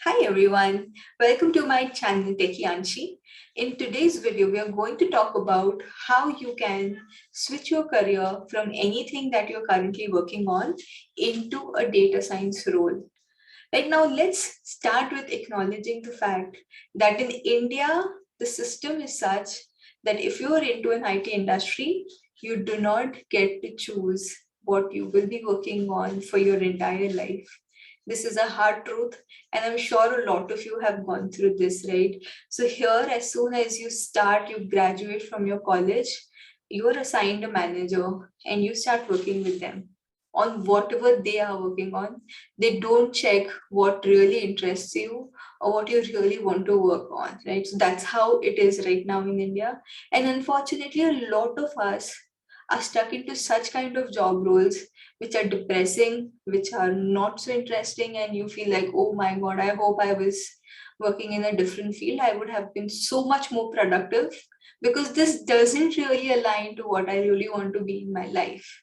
Hi everyone, welcome to my channel Techi Anshi. In today's video, we are going to talk about how you can switch your career from anything that you're currently working on into a data science role. Right now, let's start with acknowledging the fact that in India, the system is such that if you're into an IT industry, you do not get to choose what you will be working on for your entire life. This is a hard truth, and I'm sure a lot of you have gone through this, right? So, here, as soon as you graduate from your college, you are assigned a manager and you start working with them on whatever they are working on. They don't check what really interests you or what you really want to work on, right? So that's how it is right now in India. And unfortunately, a lot of us are stuck into such kind of job roles which are depressing, which are not so interesting, and you feel like, oh my God, I hope I was working in a different field. I would have been so much more productive because this doesn't really align to what I really want to be in my life.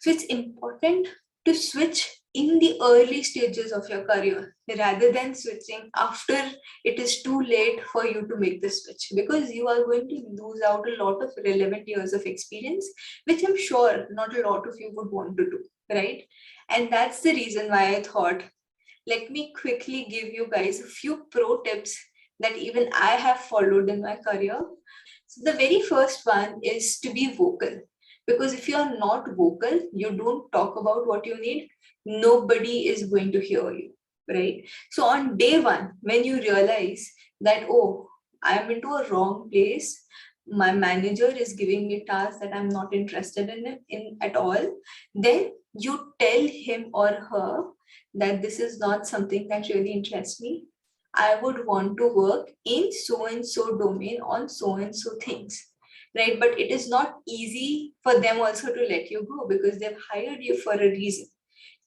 So it's important to switch in the early stages of your career rather than switching after it is too late for you to make the switch, because you are going to lose out a lot of relevant years of experience, which I'm sure not a lot of you would want to do, right? And that's the reason why I thought, let me quickly give you guys a few pro tips that even I have followed in my career. So the very first one is to be vocal. Because if you are not vocal, you don't talk about what you need, nobody is going to hear you, right? So on day one, when you realize that, oh, I am into a wrong place, my manager is giving me tasks that I'm not interested in at all, then you tell him or her that this is not something that really interests me. I would want to work in so and so domain on so and so things, right? But it is not easy for them also to let you go because they've hired you for a reason.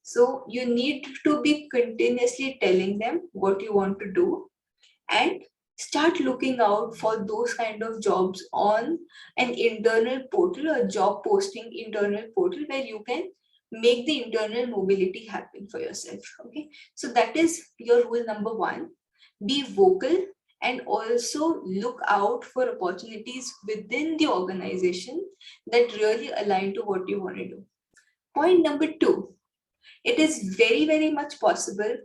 So you need to be continuously telling them what you want to do, and start looking out for those kind of jobs on an internal portal or job posting internal portal where you can make the internal mobility happen for yourself. Okay, so that is your rule number one. Be vocal and also look out for opportunities within the organization that really align to what you want to do. Point number two, it is very, very much possible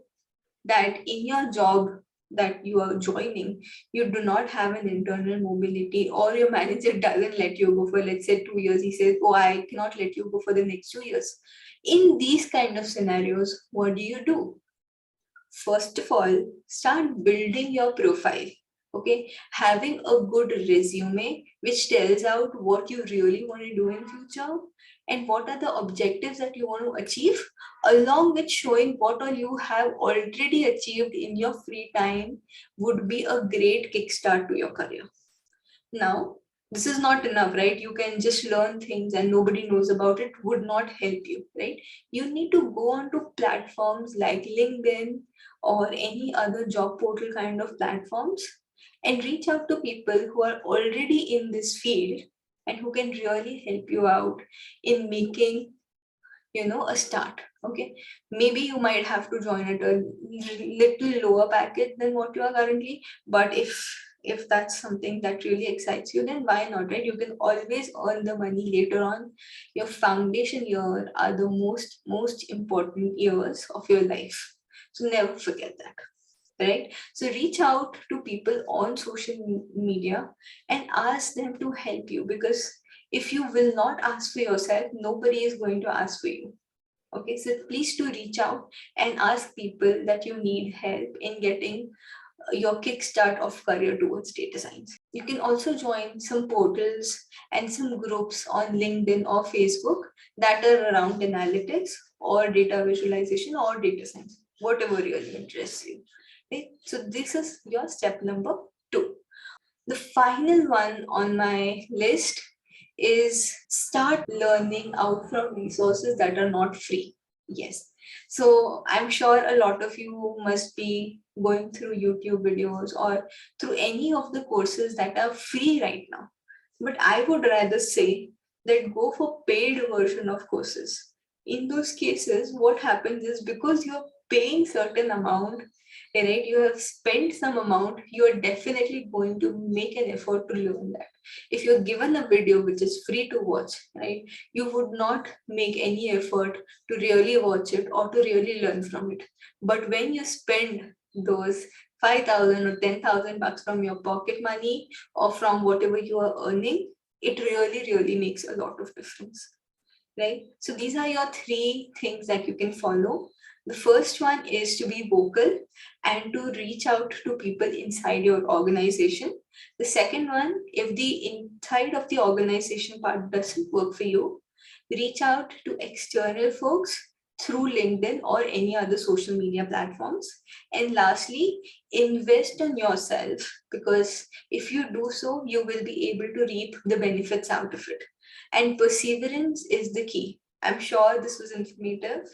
that in your job that you are joining, you do not have an internal mobility, or your manager doesn't let you go for, let's say, 2 years. He says, oh, I cannot let you go for the next 2 years. In these kind of scenarios, what do? First of all, start building your profile. Okay, having a good resume which tells out what you really want to do in future and what are the objectives that you want to achieve, along with showing what all you have already achieved in your free time, would be a great kickstart to your career. Now, this is not enough, right? You can just learn things and nobody knows about it, would not help you, right? You need to go on to platforms like LinkedIn or any other job portal kind of platforms and reach out to people who are already in this field and who can really help you out in making, a start. Okay, maybe you might have to join at a little lower package than what you are currently, but if that's something that really excites you, then why not, right? You can always earn the money later on. Your foundation year are the most important years of your life, so never forget that, right? So reach out to people on social media and ask them to help you, because if you will not ask for yourself, nobody is going to ask for you. Okay, so please do reach out and ask people that you need help in getting your kickstart of career towards data science. You can also join some portals and some groups on LinkedIn or Facebook that are around analytics or data visualization or data science, whatever really interests you. Okay? So this is your step number two. The final one on my list is start learning out from resources that are not free. Yes. So I'm sure a lot of you must be going through YouTube videos or through any of the courses that are free right now. But I would rather say that go for paid version of courses. In those cases, what happens is, because you're paying certain amount, right? You have spent some amount, you're definitely going to make an effort to learn that. If you're given a video which is free to watch, right, you would not make any effort to really watch it or to really learn from it. But when you spend those 5,000 or 10,000 bucks from your pocket money or from whatever you are earning, it really, really makes a lot of difference, right? So these are your three things that you can follow. The first one is to be vocal and to reach out to people inside your organization. The second one, if the inside of the organization part doesn't work for you, reach out to external folks through LinkedIn or any other social media platforms. And lastly, invest in yourself, because if you do so, you will be able to reap the benefits out of it. And perseverance is the key. I'm sure this was informative.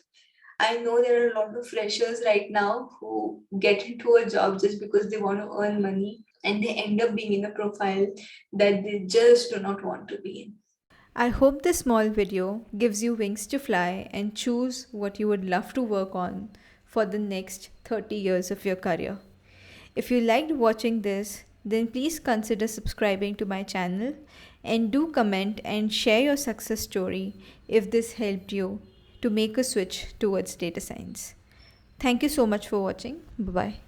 I know there are a lot of freshers right now who get into a job just because they want to earn money, and they end up being in a profile that they just do not want to be in. I hope this small video gives you wings to fly and choose what you would love to work on for the next 30 years of your career. If you liked watching this, then please consider subscribing to my channel and do comment and share your success story if this helped you to make a switch towards data science. Thank you so much for watching. Bye bye.